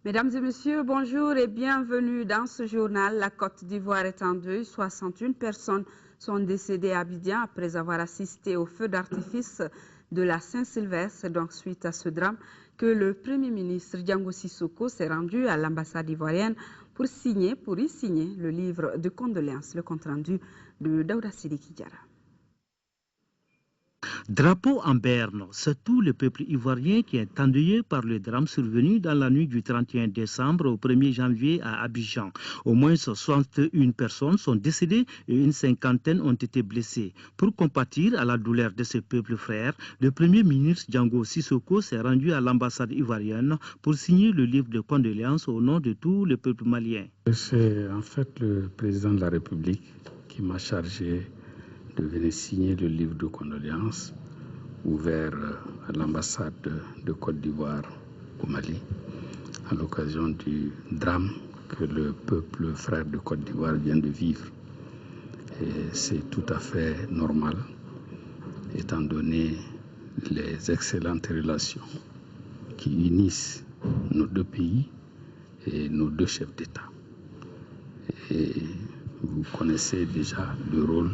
Mesdames et messieurs, bonjour et bienvenue dans ce journal. La Côte d'Ivoire est en deuil. 61 personnes sont décédées à Abidjan après avoir assisté au feu d'artifice de la Saint-Sylvestre. Donc, suite à ce drame, que le Premier ministre Diango Sissoko s'est rendu à l'ambassade ivoirienne pour y signer le livre de condoléances. Le compte-rendu de Daouda Sidiki Diarra. Drapeau en berne, c'est tout le peuple ivoirien qui est endeuillé par le drame survenu dans la nuit du 31 décembre au 1er janvier à Abidjan. Au moins 61 personnes sont décédées et une cinquantaine ont été blessées. Pour compatir à la douleur de ce peuple frère, le Premier ministre Diango Sissoko s'est rendu à l'ambassade ivoirienne pour signer le livre de condoléances au nom de tout le peuple malien. C'est en fait le président de la République qui m'a chargé de venir signer le livre de condoléances ouvert à l'ambassade de Côte d'Ivoire au Mali à l'occasion du drame que le peuple frère de Côte d'Ivoire vient de vivre. Et c'est tout à fait normal étant donné les excellentes relations qui unissent nos deux pays et nos deux chefs d'État. Et vous connaissez déjà le rôle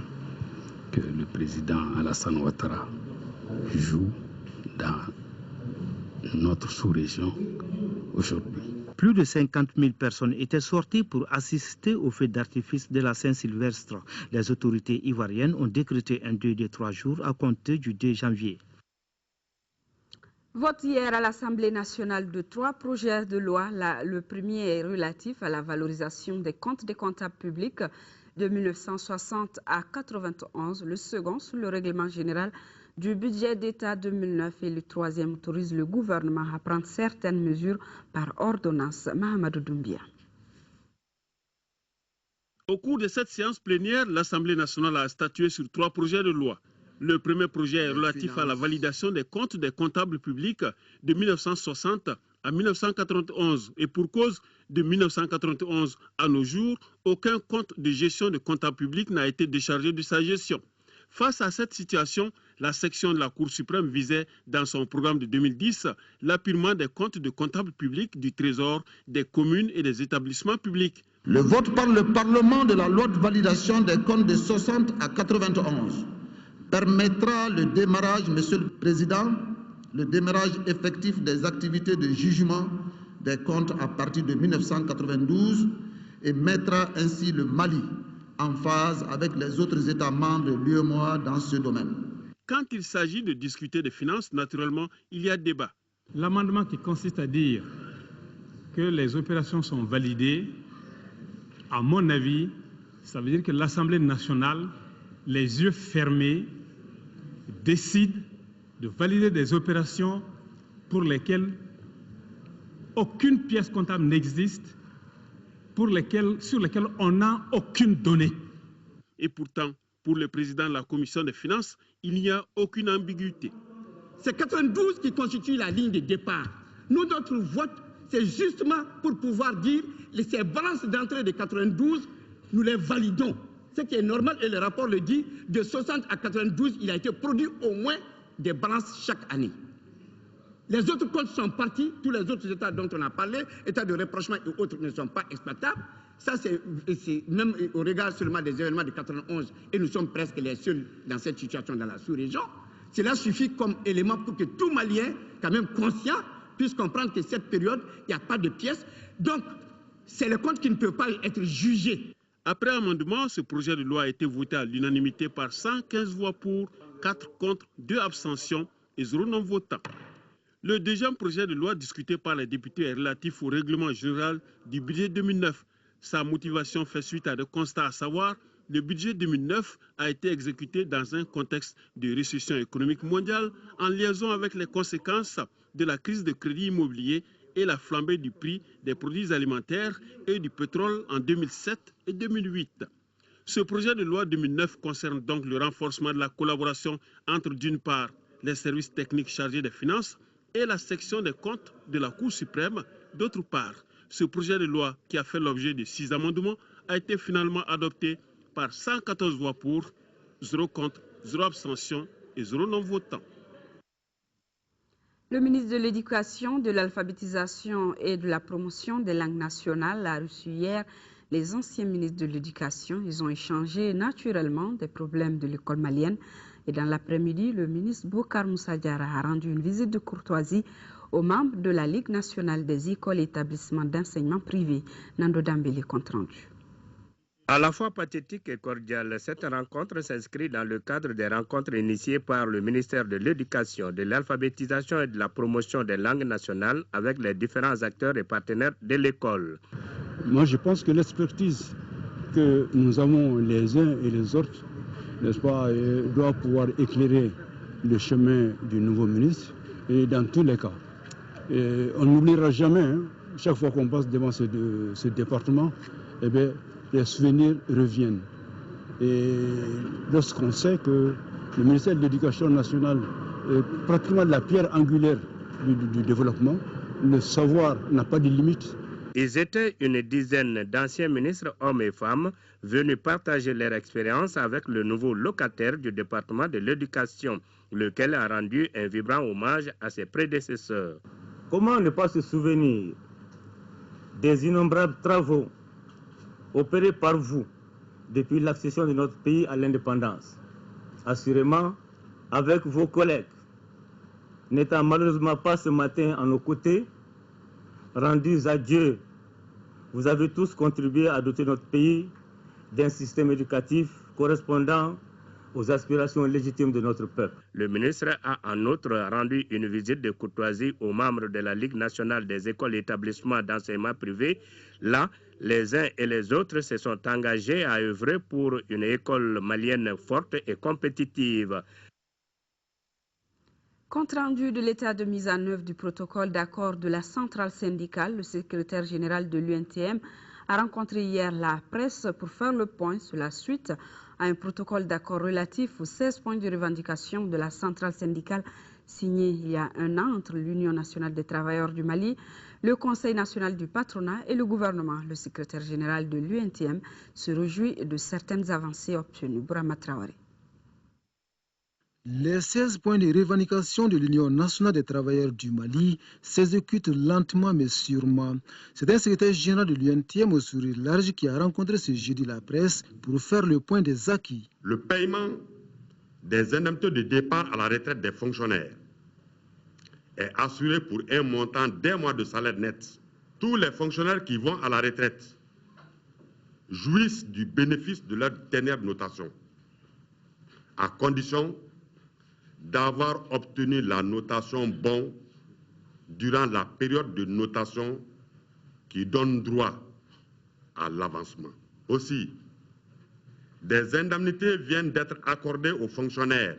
que le président Alassane Ouattara joue dans notre sous-région aujourd'hui. Plus de 50 000 personnes étaient sorties pour assister au feu d'artifice de la Saint-Sylvestre. Les autorités ivoiriennes ont décrété un deuil de 3 jours à compter du 2 janvier. Vote hier à l'Assemblée nationale de 3 projets de loi. Le premier est relatif à la valorisation des comptes des comptables publics de 1960 à 91, le second sous le règlement général du budget d'État 2009 et le troisième autorise le gouvernement à prendre certaines mesures par ordonnance. Mahamadou Doumbia. Au cours de cette séance plénière, l'Assemblée nationale a statué sur 3 projets de loi. Le premier projet est relatif à la validation des comptes des comptables publics de 1960 à 1991 et pour cause de 1991 à nos jours, aucun compte de gestion de comptable public n'a été déchargé de sa gestion. Face à cette situation, la section de la Cour suprême visait dans son programme de 2010 l'appurement des comptes de comptables publics du Trésor, des communes et des établissements publics. Le vote par le Parlement de la loi de validation des comptes de 60 à 91 permettra le démarrage, Monsieur le Président, le démarrage effectif des activités de jugement des comptes à partir de 1992 et mettra ainsi le Mali en phase avec les autres États membres de l'UEMOA dans ce domaine. Quand il s'agit de discuter des finances, naturellement, il y a débat. L'amendement qui consiste à dire que les opérations sont validées, à mon avis, ça veut dire que l'Assemblée nationale, les yeux fermés, décide de valider des opérations pour lesquelles aucune pièce comptable n'existe, sur lesquelles on n'a aucune donnée. Et pourtant, pour le président de la Commission des finances, il n'y a aucune ambiguïté. C'est 92 qui constitue la ligne de départ. Nous, notre vote, c'est justement pour pouvoir dire que ces balances d'entrée de 92, nous les validons. Ce qui est normal, et le rapport le dit, de 60 à 92, il a été produit au moins des balances chaque année. Les autres comptes sont partis, tous les autres États dont on a parlé, États de rapprochement et autres ne sont pas exploitables. Ça, c'est même au regard seulement des événements de 91, et nous sommes presque les seuls dans cette situation dans la sous-région. Cela suffit comme élément pour que tout Malien, quand même conscient, puisse comprendre que cette période, il n'y a pas de pièces. Donc, c'est le compte qui ne peut pas être jugé. Après amendement, ce projet de loi a été voté à l'unanimité par 115 voix pour, 4 contre, 2 abstentions et 0 non-votants. Le deuxième projet de loi discuté par les députés est relatif au règlement général du budget 2009. Sa motivation fait suite à des constats, à savoir le budget 2009 a été exécuté dans un contexte de récession économique mondiale en liaison avec les conséquences de la crise de crédit immobilier et la flambée du prix des produits alimentaires et du pétrole en 2007 et 2008. Ce projet de loi 2009 concerne donc le renforcement de la collaboration entre, d'une part, les services techniques chargés des finances et la section des comptes de la Cour suprême, d'autre part. Ce projet de loi, qui a fait l'objet de 6 amendements, a été finalement adopté par 114 voix pour, 0 contre, 0 abstention et 0 non-votant. Le ministre de l'Éducation, de l'Alphabétisation et de la Promotion des langues nationales a reçu hier les anciens ministres de l'Éducation. Ils ont échangé naturellement des problèmes de l'école malienne. Et dans l'après-midi, le ministre Bokar Moussa Diarra a rendu une visite de courtoisie aux membres de la Ligue nationale des écoles et établissements d'enseignement privés. Nando Dambélé, compte rendu. À la fois pathétique et cordiale, cette rencontre s'inscrit dans le cadre des rencontres initiées par le ministère de l'Éducation, de l'Alphabétisation et de la Promotion des langues nationales avec les différents acteurs et partenaires de l'école. Moi, je pense que l'expertise que nous avons les uns et les autres, n'est-ce pas, doit pouvoir éclairer le chemin du nouveau ministre. Et dans tous les cas, on n'oubliera jamais, chaque fois qu'on passe devant ce département, eh bien, les souvenirs reviennent. Et lorsqu'on sait que le ministère de l'Éducation nationale est pratiquement la pierre angulaire du développement, le savoir n'a pas de limite. Ils étaient une dizaine d'anciens ministres, hommes et femmes, venus partager leur expérience avec le nouveau locataire du département de l'Éducation, lequel a rendu un vibrant hommage à ses prédécesseurs. Comment ne pas se souvenir des innombrables travaux opérés par vous depuis l'accession de notre pays à l'indépendance, assurément avec vos collègues, n'étant malheureusement pas ce matin à nos côtés, rendus à Dieu, vous avez tous contribué à doter notre pays d'un système éducatif correspondant aux aspirations légitimes de notre peuple. Le ministre a en outre rendu une visite de courtoisie aux membres de la Ligue nationale des écoles et établissements d'enseignement privé. Là, les uns et les autres se sont engagés à œuvrer pour une école malienne forte et compétitive. Compte rendu de l'état de mise en œuvre du protocole d'accord de la centrale syndicale, le secrétaire général de l'UNTM a rencontré hier la presse pour faire le point sur la suite à un protocole d'accord relatif aux 16 points de revendication de la centrale syndicale signé il y a un an entre l'Union nationale des travailleurs du Mali, le Conseil national du patronat et le gouvernement. Le secrétaire général de l'UNTM se réjouit de certaines avancées obtenues. Bourama Traoré. Les 16 points de revendication de l'Union nationale des travailleurs du Mali s'exécutent lentement mais sûrement. C'est un secrétaire général de l'UNTM au sourire large qui a rencontré ce jeudi la presse pour faire le point des acquis. Le paiement des indemnités de départ à la retraite des fonctionnaires est assuré pour un montant d'un mois de salaire net. Tous les fonctionnaires qui vont à la retraite jouissent du bénéfice de leur dernière notation, à condition d'avoir obtenu la notation bon durant la période de notation qui donne droit à l'avancement. Aussi, des indemnités viennent d'être accordées aux fonctionnaires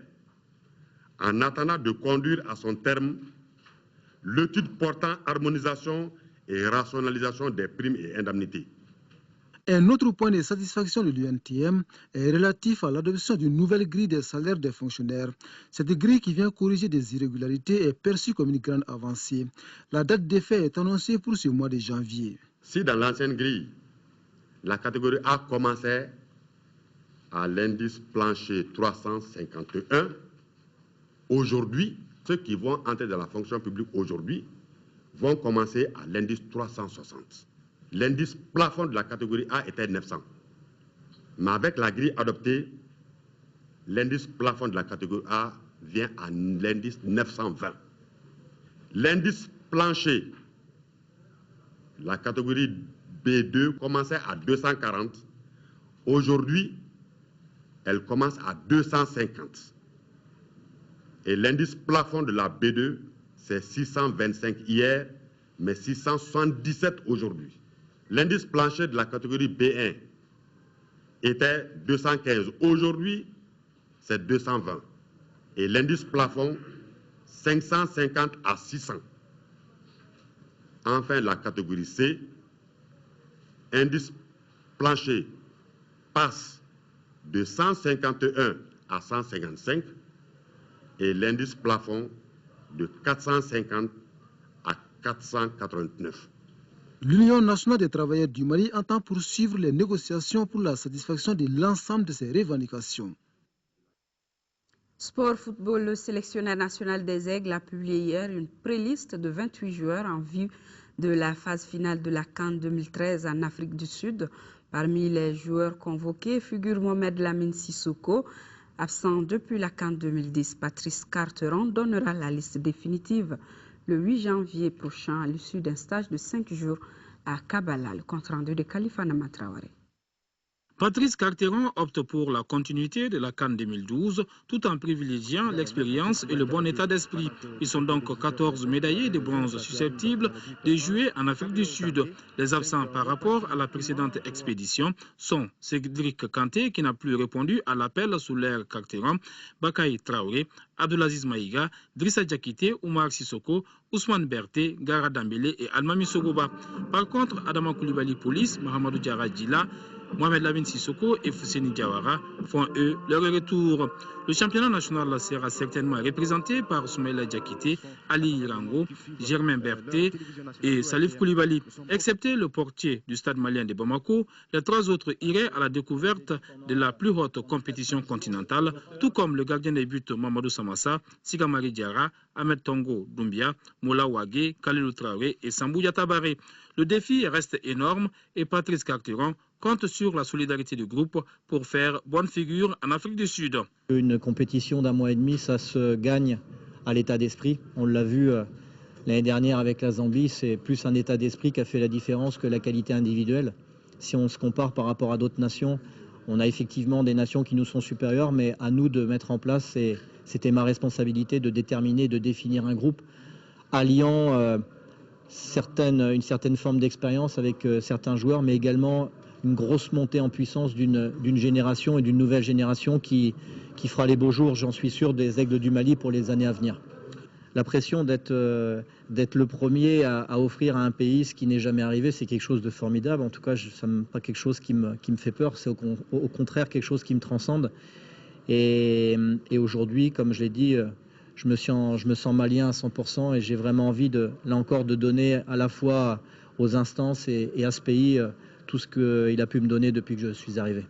en attendant de conduire à son terme l'étude portant harmonisation et rationalisation des primes et indemnités. Un autre point de satisfaction de l'UNTM est relatif à l'adoption d'une nouvelle grille des salaires des fonctionnaires. Cette grille qui vient corriger des irrégularités est perçue comme une grande avancée. La date d'effet est annoncée pour ce mois de janvier. Si dans l'ancienne grille, la catégorie A commençait à l'indice plancher 351, aujourd'hui, ceux qui vont entrer dans la fonction publique aujourd'hui vont commencer à l'indice 360. L'indice plafond de la catégorie A était 900. Mais avec la grille adoptée, l'indice plafond de la catégorie A vient à l'indice 920. L'indice plancher, la catégorie B2 commençait à 240. Aujourd'hui, elle commence à 250. Et l'indice plafond de la B2, c'est 625 hier, mais 677 aujourd'hui. L'indice plancher de la catégorie B1 était 215. Aujourd'hui, c'est 220. Et l'indice plafond, 550 à 600. Enfin, la catégorie C, indice plancher passe de 151 à 155 et l'indice plafond de 450 à 489. L'Union nationale des travailleurs du Mali entend poursuivre les négociations pour la satisfaction de l'ensemble de ses revendications. Sport football, le sélectionneur national des Aigles a publié hier une préliste de 28 joueurs en vue de la phase finale de la CAN 2013 en Afrique du Sud. Parmi les joueurs convoqués figure Mohamed Lamine Sissoko, absent depuis la CAN 2010. Patrice Carteron donnera la liste définitive le 8 janvier prochain à l'issue d'un stage de 5 jours à Kabbalah. Le compte rendu de Khalifa Namatraoré. Patrice Carteron opte pour la continuité de la CAN 2012 tout en privilégiant l'expérience et le bon état d'esprit. Ils sont donc 14 médaillés de bronze susceptibles de jouer en Afrique du Sud. Les absents par rapport à la précédente expédition sont Cédric Kanté qui n'a plus répondu à l'appel sous l'ère Carteron, Bakaï Traoré, Abdelaziz Maïga, Drissa Diakité, Oumar Sissoko, Ousmane Berté, Gara Dambélé et Almami Sogoba. Par contre, Adama Koulibaly Police, Mahamadou Diarra Djila, Mohamed Lamine Sissoko et Fousseni Diawara font eux leur retour. Le championnat national sera certainement représenté par Soumaïla Diakité, Ali Irango, Germain Berté et Salif Koulibaly. Excepté le portier du stade malien de Bamako, les 3 autres iraient à la découverte de la plus haute compétition continentale, tout comme le gardien des buts Mamadou Samassa, Sigamari Diarra, Ahmed Tongo Doumbia, Moula Ouagé, Kalilou Traoré et Sambou Yatabaré. Le défi reste énorme et Patrice Carteron compte sur la solidarité du groupe pour faire bonne figure en Afrique du Sud. Une compétition d'1 mois et demi, ça se gagne à l'état d'esprit. On l'a vu l'année dernière avec la Zambie, c'est plus un état d'esprit qui a fait la différence que la qualité individuelle. Si on se compare par rapport à d'autres nations, on a effectivement des nations qui nous sont supérieures, mais à nous de mettre en place, c'était ma responsabilité de déterminer, de définir un groupe alliant une certaine forme d'expérience avec certains joueurs, mais également une grosse montée en puissance d'une génération et d'une nouvelle génération qui fera les beaux jours, j'en suis sûr, des Aigles du Mali pour les années à venir. La pression d'être le premier à offrir à un pays ce qui n'est jamais arrivé, c'est quelque chose de formidable. En tout cas, ça n'est pas quelque chose qui me fait peur, c'est au contraire quelque chose qui me transcende. Et aujourd'hui, comme je l'ai dit, je me sens malien à 100% et j'ai vraiment envie, là encore, de donner à la fois aux instances et à ce pays tout ce qu'il a pu me donner depuis que je suis arrivé.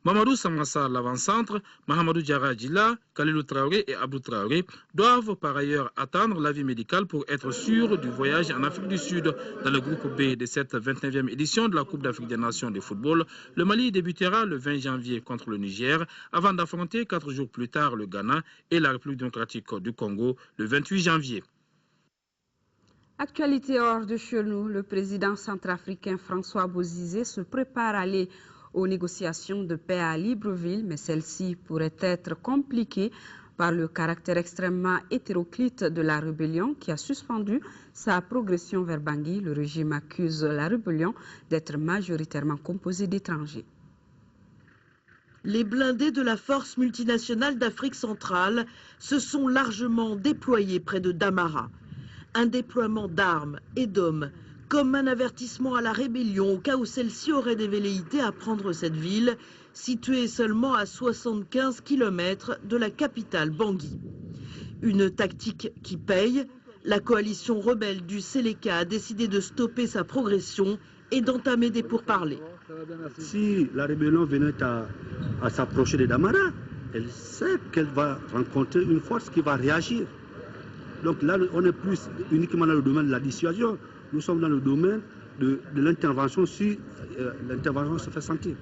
Mamadou Samassa, l'avant-centre, Mahamadou Diarra Djila, Kalilou Traoré et Abdou Traoré doivent par ailleurs attendre l'avis médical pour être sûrs du voyage en Afrique du Sud. Dans le groupe B de cette 29e édition de la Coupe d'Afrique des Nations de football, le Mali débutera le 20 janvier contre le Niger avant d'affronter 4 jours plus tard le Ghana et la République démocratique du Congo le 28 janvier. Actualité hors de chez nous, le président centrafricain François Bozizé se prépare à aller aux négociations de paix à Libreville, mais celles-ci pourraient être compliquées par le caractère extrêmement hétéroclite de la rébellion qui a suspendu sa progression vers Bangui. Le régime accuse la rébellion d'être majoritairement composée d'étrangers. Les blindés de la force multinationale d'Afrique centrale se sont largement déployés près de Damara. Un déploiement d'armes et d'hommes, comme un avertissement à la rébellion au cas où celle-ci aurait des velléités à prendre cette ville, située seulement à 75 km de la capitale Bangui. Une tactique qui paye, la coalition rebelle du Séléka a décidé de stopper sa progression et d'entamer des pourparlers. Si la rébellion venait à s'approcher de Damara, elle sait qu'elle va rencontrer une force qui va réagir. Donc là, on est plus uniquement dans le domaine de la dissuasion. Nous sommes dans le domaine de l'intervention si l'intervention se fait sentir.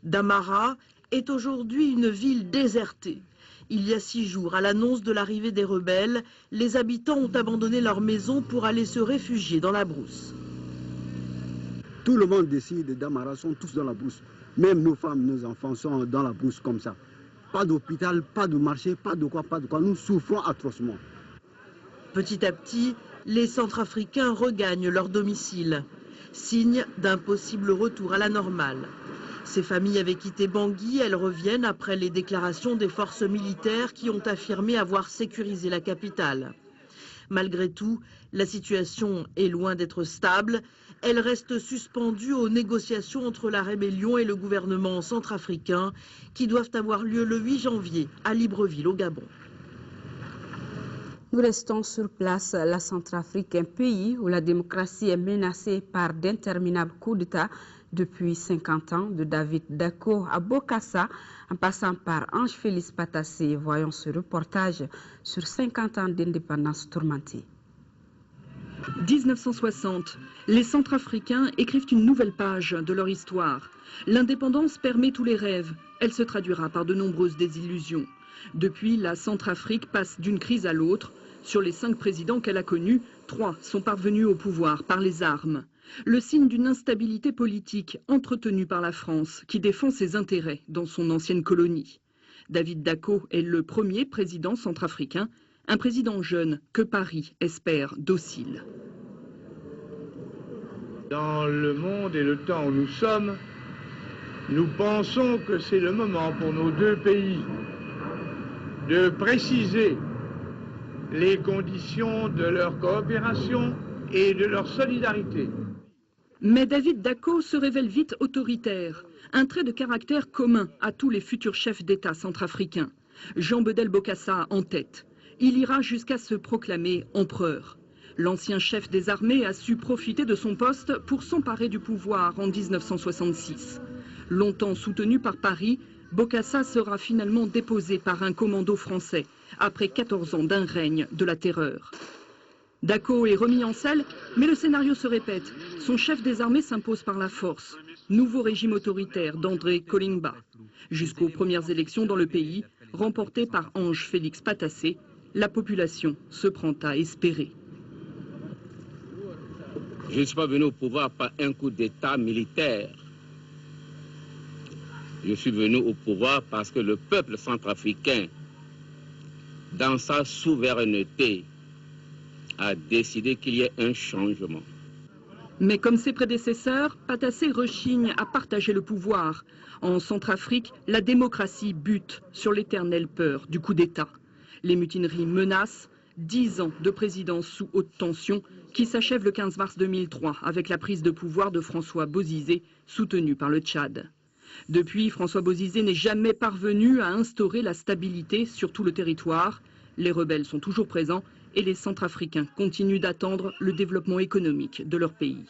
Damara est aujourd'hui une ville désertée. Il y a 6 jours, à l'annonce de l'arrivée des rebelles, les habitants ont abandonné leurs maisons pour aller se réfugier dans la brousse. Tout le monde décide de Damara sont tous dans la brousse. Même nos femmes, nos enfants sont dans la brousse comme ça. Pas d'hôpital, pas de marché, pas de quoi. Nous souffrons atrocement. Petit à petit, les Centrafricains regagnent leur domicile, signe d'un possible retour à la normale. Ces familles avaient quitté Bangui, elles reviennent après les déclarations des forces militaires qui ont affirmé avoir sécurisé la capitale. Malgré tout, la situation est loin d'être stable. Elle reste suspendue aux négociations entre la rébellion et le gouvernement centrafricain qui doivent avoir lieu le 8 janvier à Libreville au Gabon. Nous restons sur place. La Centrafrique, un pays où la démocratie est menacée par d'interminables coups d'État depuis 50 ans, de David Dacko à Bokassa, en passant par Ange Félix Patassé. Voyons ce reportage sur 50 ans d'indépendance tourmentée. 1960, les Centrafricains écrivent une nouvelle page de leur histoire. L'indépendance permet tous les rêves. Elle se traduira par de nombreuses désillusions. Depuis, la Centrafrique passe d'une crise à l'autre. Sur les 5 présidents qu'elle a connus, 3 sont parvenus au pouvoir par les armes. Le signe d'une instabilité politique entretenue par la France, qui défend ses intérêts dans son ancienne colonie. David Dacko est le premier président centrafricain, un président jeune que Paris espère docile. Dans le monde et le temps où nous sommes, nous pensons que c'est le moment pour nos 2 pays de préciser les conditions de leur coopération et de leur solidarité. Mais David Dacko se révèle vite autoritaire, un trait de caractère commun à tous les futurs chefs d'État centrafricains. Jean Bedel Bokassa en tête. Il ira jusqu'à se proclamer empereur. L'ancien chef des armées a su profiter de son poste pour s'emparer du pouvoir en 1966. Longtemps soutenu par Paris, Bokassa sera finalement déposé par un commando français, après 14 ans d'un règne de la terreur. Dacko est remis en selle, mais le scénario se répète. Son chef des armées s'impose par la force. Nouveau régime autoritaire d'André Kolimba. Jusqu'aux premières élections dans le pays, remportées par Ange Félix Patassé, la population se prend à espérer. Je ne suis pas venu au pouvoir par un coup d'État militaire. Je suis venu au pouvoir parce que le peuple centrafricain, dans sa souveraineté, a décidé qu'il y ait un changement. Mais comme ses prédécesseurs, Patassé rechigne à partager le pouvoir. En Centrafrique, la démocratie bute sur l'éternelle peur du coup d'État. Les mutineries menacent 10 ans de présidence sous haute tension qui s'achève le 15 mars 2003 avec la prise de pouvoir de François Bozizé, soutenu par le Tchad. Depuis, François Bozizé n'est jamais parvenu à instaurer la stabilité sur tout le territoire. Les rebelles sont toujours présents et les Centrafricains continuent d'attendre le développement économique de leur pays.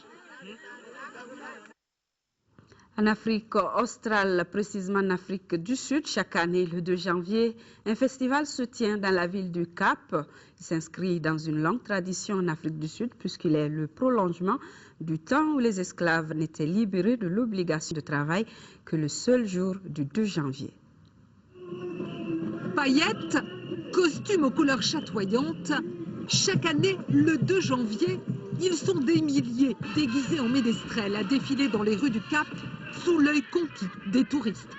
En Afrique australe, précisément en Afrique du Sud, chaque année, le 2 janvier, un festival se tient dans la ville du Cap. Il s'inscrit dans une longue tradition en Afrique du Sud puisqu'il est le prolongement du temps où les esclaves n'étaient libérés de l'obligation de travail que le seul jour du 2 janvier. Paillettes, costumes aux couleurs chatoyantes, chaque année, le 2 janvier, ils sont des milliers déguisés en ménestrels à défiler dans les rues du Cap sous l'œil conquis des touristes.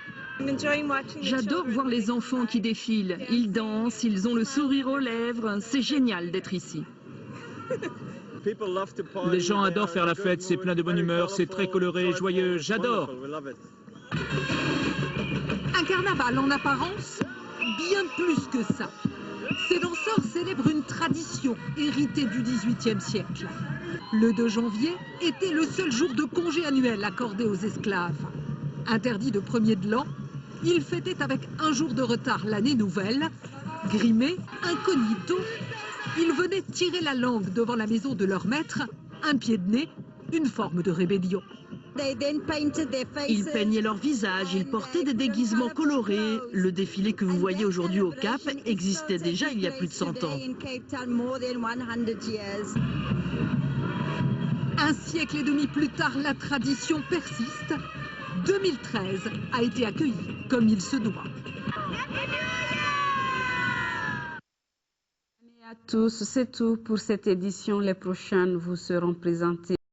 J'adore voir les enfants qui défilent. Ils dansent, ils ont le sourire aux lèvres. C'est génial d'être ici. Les gens adorent faire la fête, c'est plein de bonne humeur, c'est très coloré, joyeux, j'adore. Un carnaval en apparence, bien plus que ça. Ces danseurs célèbrent une tradition héritée du XVIIIe siècle. Le 2 janvier était le seul jour de congé annuel accordé aux esclaves. Interdit de premier de l'an, ils fêtaient avec un jour de retard l'année nouvelle. Grimés, incognito, ils venaient tirer la langue devant la maison de leur maître, un pied de nez, une forme de rébellion. Ils peignaient leur visage, ils portaient des déguisements colorés. Le défilé que vous voyez aujourd'hui au Cap existait déjà il y a plus de 100 ans. Un siècle et demi plus tard, la tradition persiste. 2013 a été accueilli comme il se doit. À tous, c'est tout pour cette édition. Les prochaines vous seront présentées.